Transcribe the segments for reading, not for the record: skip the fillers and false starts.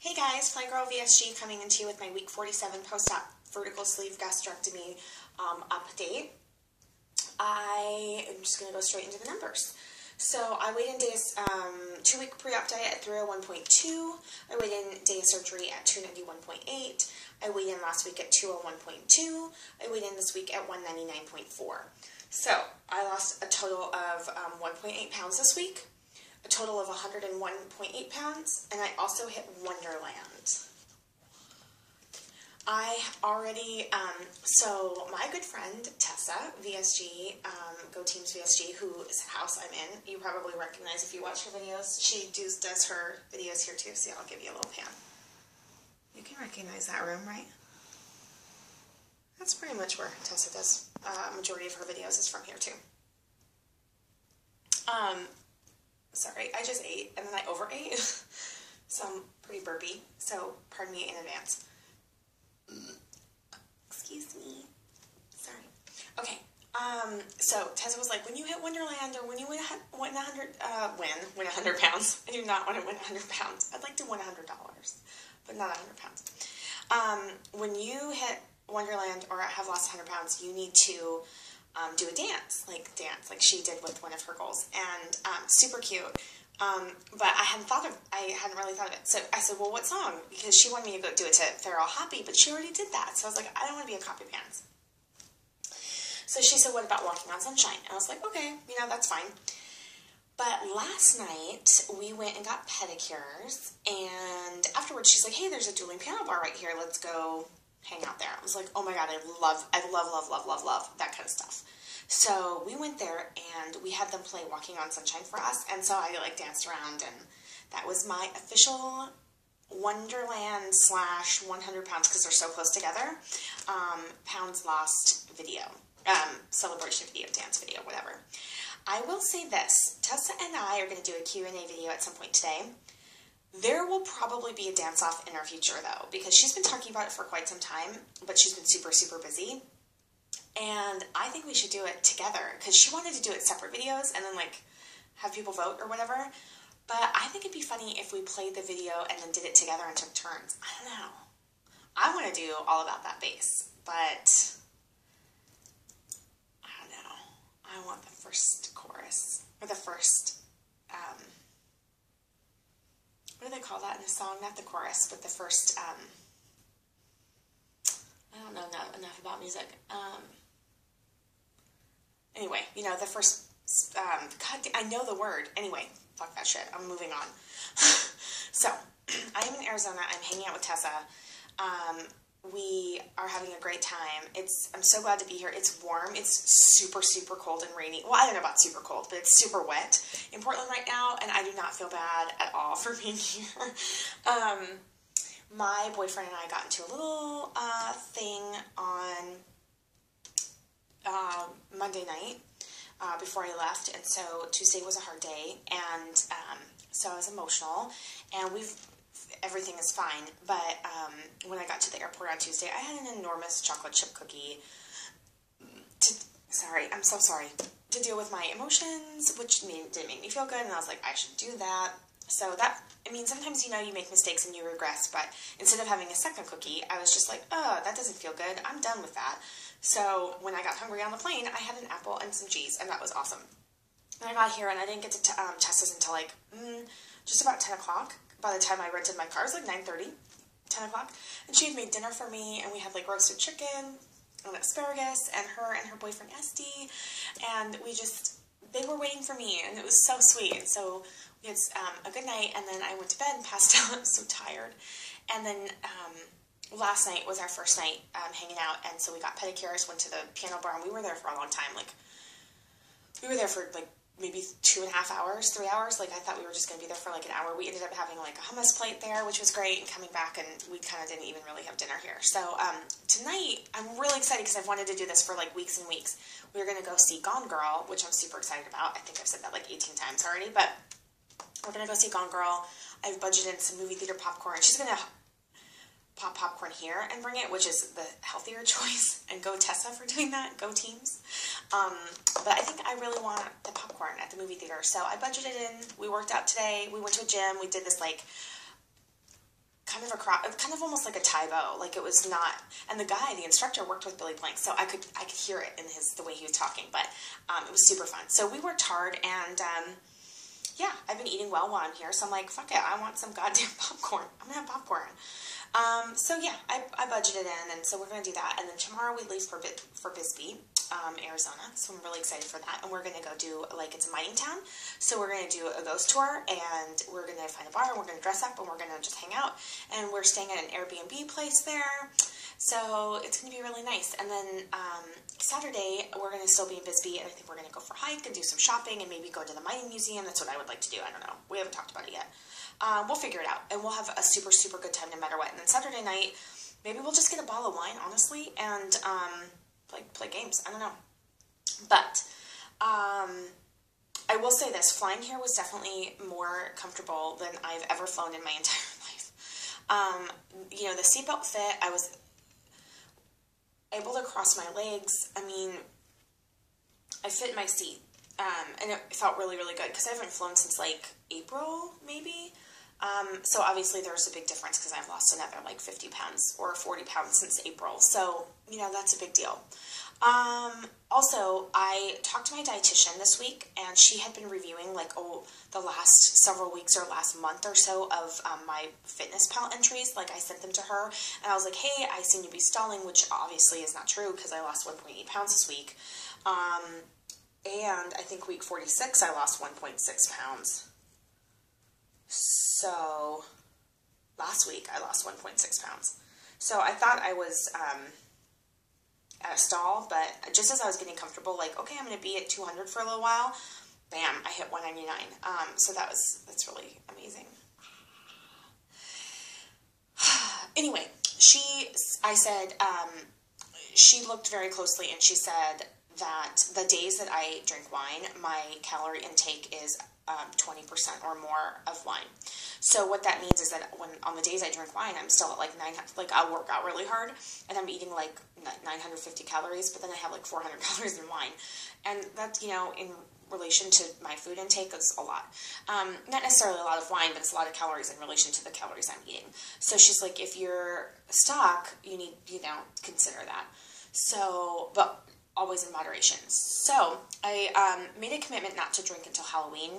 Hey guys, Fly Girl VSG coming into you with my week 47 post-op vertical sleeve gastrectomy update. I am just going to go straight into the numbers. So I weighed in days 2-week pre-op diet at 301.2. I weighed in day of surgery at 291.8. I weighed in last week at 201.2. I weighed in this week at 199.4. So I lost a total of 1.8 pounds this week. A total of 101.8 pounds, and I also hit Wonderland. I already, so my good friend Tessa, VSG, Go Teams VSG, whose house I'm in, you probably recognize if you watch her videos. She does her videos here too, so I'll give you a little pan. You can recognize that room, right? That's pretty much where Tessa does. Majority of her videos is from here too. Sorry, I just ate, and then I overate, so I'm pretty burpy, so pardon me in advance. Excuse me. Sorry. Okay, so Tessa was like, when you hit Wonderland, or when you win 100 pounds, I do not want to win 100 pounds. I'd like to win $100, but not 100 pounds. When you hit Wonderland, or have lost 100 pounds, you need to do a dance like she did with one of her goals, and super cute. But I hadn't really thought of it. So I said, well, what song? Because she wanted me to go do it to Farrell Happy, but she already did that. So I was like, I don't want to be a copy pants. So she said, what about Walking on Sunshine? And I was like, okay, that's fine. But last night we went and got pedicures, and afterwards she's like, hey, there's a dueling piano bar right here. Let's go hang out there. I was like, oh my god, I love that kind of stuff. So we went there and we had them play Walking on Sunshine for us, and so I danced around, and that was my official Wonderland / 100 pounds, because they're so close together, pounds lost video, celebration video, dance video, whatever. I will say this, Tessa and I are going to do a Q&A video at some point today. There will probably be a dance-off in our future, though, because she's been talking about it for quite some time, but she's been super, super busy. And I think we should do it together, because she wanted to do it separate videos and then, have people vote or whatever. But I think it'd be funny if we played the video and then did it together and took turns. I don't know. I want to do All About That Bass, but I don't know. I want the first chorus, or the first, what do they call that in a song? Not the chorus, but the first, I don't know enough about music. Anyway, the first, God, I know the word. Anyway, fuck that shit. I'm moving on. So, I am in Arizona. I'm hanging out with Tessa. We are having a great time. I'm so glad to be here. It's warm. It's super, super cold and rainy. Well, I don't know about super cold, but it's super wet in Portland right now, and I do not feel bad at all for being here. My boyfriend and I got into a little thing on Monday night before I left, and so Tuesday was a hard day, and so I was emotional, and everything is fine, but when I got to the airport on Tuesday, I had an enormous chocolate chip cookie I'm so sorry, to deal with my emotions, which didn't make me feel good, and I was like, I should do that. So sometimes, you make mistakes and you regress, but instead of having a second cookie, I was just like, oh, that doesn't feel good, I'm done with that. So when I got hungry on the plane, I had an apple and some cheese, and that was awesome. And I got here, and I didn't get to test this until just about 10 o'clock. By the time I rented my car, it was 9:30, 10 o'clock. And she had made dinner for me, and we had roasted chicken and asparagus, and her boyfriend Esty, and they were waiting for me, and it was so sweet. And so we had a good night, and then I went to bed and passed out. I was so tired. And then last night was our first night hanging out, and so we got pedicures, went to the piano bar, and we were there for a long time. We were there for maybe 2.5 hours, 3 hours. I thought we were just going to be there for an hour. We ended up having a hummus plate there, which was great, and coming back, and we kind of didn't even really have dinner here. So tonight, I'm really excited because I've wanted to do this for weeks and weeks. We're going to go see Gone Girl, which I'm super excited about. I think I've said that 18 times already, but we're going to go see Gone Girl. I've budgeted some movie theater popcorn. She's going to pop popcorn here and bring it, which is the healthier choice, and go Tessa for doing that, go teams. But I think I really want the popcorn at the movie theater, so I budgeted in, we worked out today, we went to a gym, we did this kind of almost like a typo. Like it was not, and the instructor worked with Billy Blank, so I could hear it in the way he was talking, but it was super fun. So we worked hard, and yeah, I've been eating well while I'm here, so I'm like, fuck it, I want some goddamn popcorn. I'm gonna have popcorn. So yeah, I budgeted in, and so we're gonna do that, and then tomorrow we leave for Bisbee, Arizona, so I'm really excited for that, and we're gonna go do, like, it's a mining town, so we're gonna do a ghost tour, and we're gonna find a bar, and we're gonna dress up, and we're gonna just hang out, and we're staying at an Airbnb place there, so it's gonna be really nice. And then Saturday we're gonna still be in Bisbee, and I think we're gonna go for a hike and do some shopping, and maybe go to the mining museum. That's what I would like to do. I don't know, we haven't talked about it yet. We'll figure it out, and we'll have a super, super good time no matter what. And then Saturday night, maybe we'll just get a bottle of wine, honestly, and play games. I don't know. But I will say this, flying here was definitely more comfortable than I've ever flown in my entire life. You know, the seatbelt fit, I was able to cross my legs. I mean, I fit in my seat, and it felt really, really good, because I haven't flown since, like, April, maybe. So obviously there's a big difference, because I've lost another, like, 50 pounds or 40 pounds since April. So, you know, that's a big deal. Also, I talked to my dietitian this week, and she had been reviewing, like, the last several weeks or last month or so of my FitnessPal entries. Like, I sent them to her, and I was like, hey, I seem to be stalling, which obviously is not true, because I lost 1.8 pounds this week. And I think week 46, I lost 1.6 pounds. So, last week, I lost 1.6 pounds. So, I thought I was at a stall, but just as I was getting comfortable, like, okay, I'm going to be at 200 for a little while, bam, I hit 199. So that's really amazing. Anyway, I said, she looked very closely, and she said that the days that I drink wine, my calorie intake is 20% or more of wine. So what that means is that on the days I drink wine, I'm still at like 900, like I'll work out really hard, and I'm eating like 950 calories, but then I have like 400 calories in wine. And that's, you know, in relation to my food intake, is a lot. Not necessarily a lot of wine, but it's a lot of calories in relation to the calories I'm eating. So she's like, if you're stock, you need, you know, consider that. So, but always in moderation. So I made a commitment not to drink until Halloween.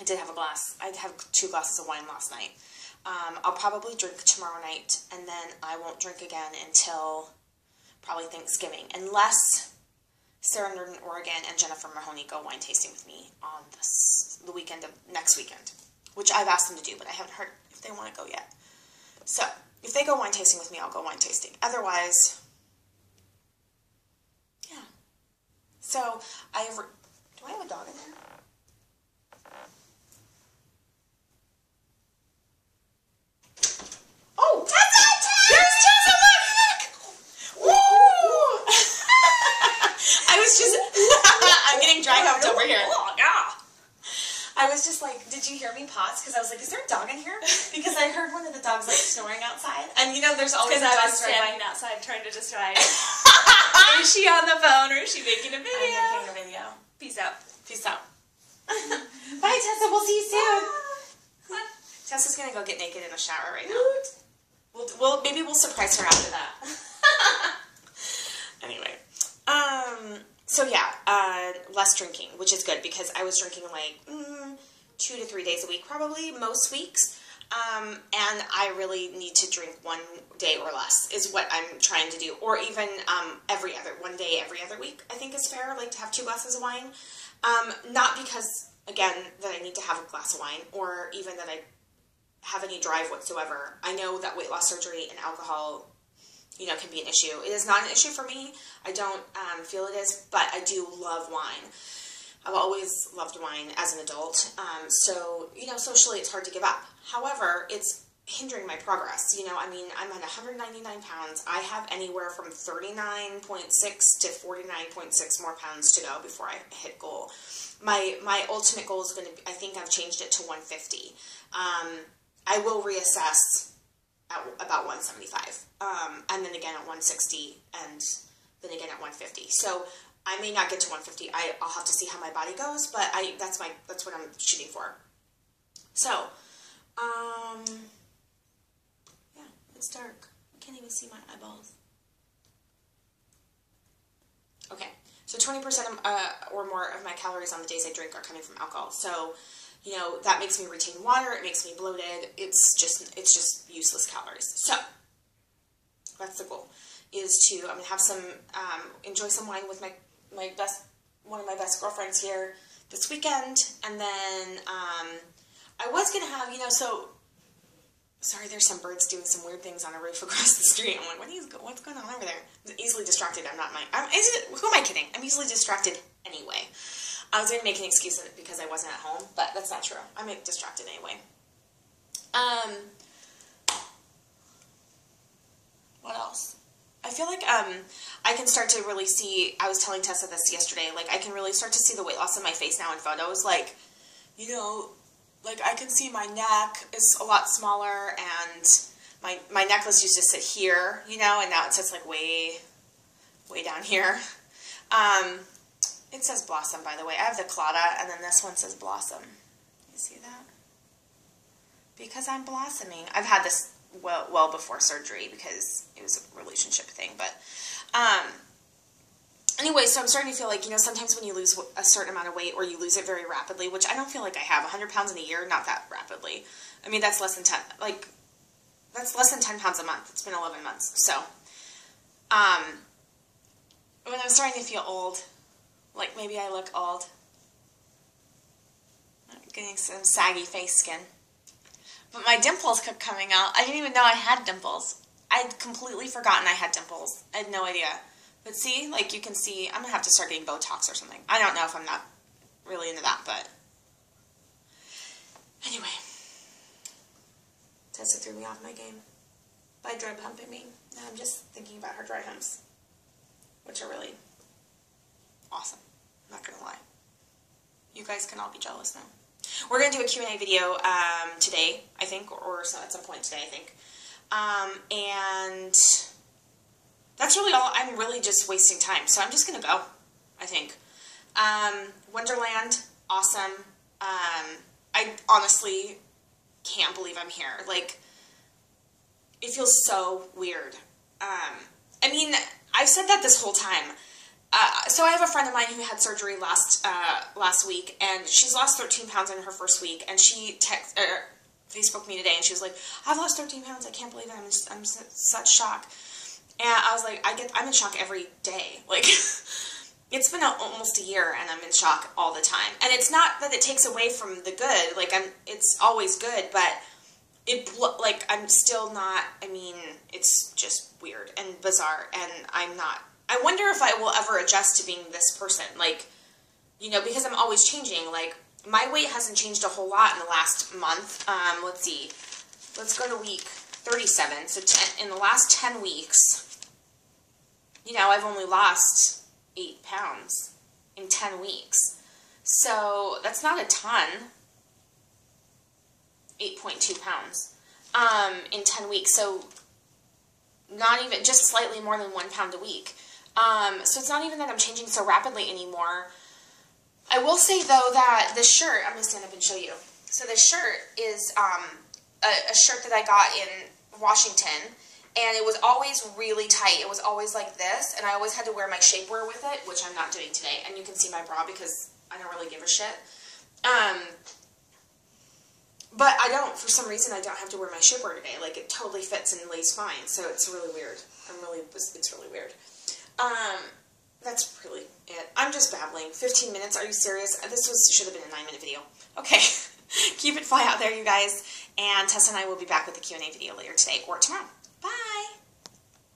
I did have a glass. I have 2 glasses of wine last night. I'll probably drink tomorrow night, and then I won't drink again until probably Thanksgiving, unless Sarah Norden, Oregon, and Jennifer Mahoney go wine tasting with me on the weekend of next weekend, which I've asked them to do, but I haven't heard if they want to go yet. So if they go wine tasting with me, I'll go wine tasting. Otherwise, yeah. So do I have a dog in there? Oh, Tessa! There's Tessa! Look! Woo! I was just, I'm getting dry humped over here. I was just like, did you hear me pause? Because I was like, is there a dog in here? Because I heard one of the dogs like snoring outside. And you know, there's always a dog I was standing outside trying to decide, is she on the phone or is she making a video? I'm making a video. Peace out. Peace out. Bye, Tessa. We'll see you soon. Tessa's gonna go get naked in the shower right now. Maybe we'll surprise her after that. Anyway, so yeah, less drinking, which is good, because I was drinking like 2 to 3 days a week, probably most weeks. And I really need to drink 1 day or less is what I'm trying to do, or even one day every other week. I think is fair, like to have 2 glasses of wine. Not because, again, that I need to have a glass of wine, or even that I have any drive whatsoever. I know that weight loss surgery and alcohol, you know, can be an issue. It is not an issue for me. I don't feel it is, but I do love wine. I've always loved wine as an adult. So, you know, socially it's hard to give up. However, it's hindering my progress. You know, I mean, I'm at 199 pounds. I have anywhere from 39.6 to 49.6 more pounds to go before I hit goal. My ultimate goal is going to be, I think I've changed it to 150. I will reassess at about 175, and then again at 160, and then again at 150. So I may not get to 150. I'll have to see how my body goes, but that's what I'm shooting for. So, see my eyeballs? Okay, so 20% or more of my calories on the days I drink are coming from alcohol. So, you know, that makes me retain water. It makes me bloated. It's just useless calories. So that's the goal. Is to I'm gonna have some enjoy some wine with one of my best girlfriends here this weekend, and then I was gonna have, you know, so. Sorry, there's some birds doing some weird things on a roof across the street. I'm like, what's going on over there? I'm easily distracted. Who am I kidding? I'm easily distracted anyway. I was going to make an excuse because I wasn't at home, but that's not true. I'm distracted anyway. What else? I feel like I can start to really see, I was telling Tessa this yesterday, like I can really start to see the weight loss in my face now in photos. Like, you know, like, I can see my neck is a lot smaller, and my necklace used to sit here, you know, and now it sits, like, way down here. It says Blossom, by the way. I have the Claudia, and then this one says Blossom. You see that? Because I'm blossoming. I've had this well before surgery because it was a relationship thing, but, anyway, so I'm starting to feel like, you know, sometimes when you lose a certain amount of weight or you lose it very rapidly, which I don't feel like I have, 100 pounds in a year, not that rapidly. I mean, that's less than 10, like, that's less than 10 pounds a month. It's been 11 months. So, when I'm starting to feel old, like maybe I look old, I'm getting some saggy face skin. But my dimples kept coming out. I didn't even know I had dimples. I'd completely forgotten I had dimples. I had no idea. But see, like you can see, I'm going to have to start getting Botox or something. I don't know if I'm not really into that, but anyway. Tessa threw me off my game by dry humping me. Now I'm just thinking about her dry humps, which are really awesome. I'm not going to lie. You guys can all be jealous now. We're going to do a Q&A video today, I think, or at some point today, I think. And that's really all. I'm really just wasting time. So I'm just going to go, I think. Wonderland, awesome. I honestly can't believe I'm here. Like, it feels so weird. I mean, I've said that this whole time. So I have a friend of mine who had surgery last week, and she's lost 13 pounds in her first week, and she Facebooked me today, and she was like, I've lost 13 pounds. I can't believe it. I'm in such shock. And I was like, I'm in shock every day. Like, it's been almost a year, and I'm in shock all the time. And it's not that it takes away from the good. Like, it's always good, but I'm still not, I mean, it's just weird and bizarre, and I wonder if I will ever adjust to being this person. Like, you know, because I'm always changing. Like, my weight hasn't changed a whole lot in the last month. Let's see. Let's go to week 37. So in the last 10 weeks, you know, I've only lost 8 pounds in 10 weeks. So that's not a ton. 8.2 pounds in 10 weeks. So not even, just slightly more than 1 pound a week. So it's not even that I'm changing so rapidly anymore. I will say, though, that this shirt, I'm going to stand up and show you. So this shirt is a shirt that I got in Washington, and it was always really tight. It was always like this, and I always had to wear my shapewear with it, which I'm not doing today. And you can see my bra because I don't really give a shit. But I don't, for some reason, I don't have to wear my shapewear today. Like, it totally fits and lays fine, so it's really weird. It's really weird. That's really it. I'm just babbling. 15 minutes, are you serious? This should have been a 9-minute video. Okay, keep it fly out there, you guys. And Tessa and I will be back with the Q&A video later today or tomorrow. Bye!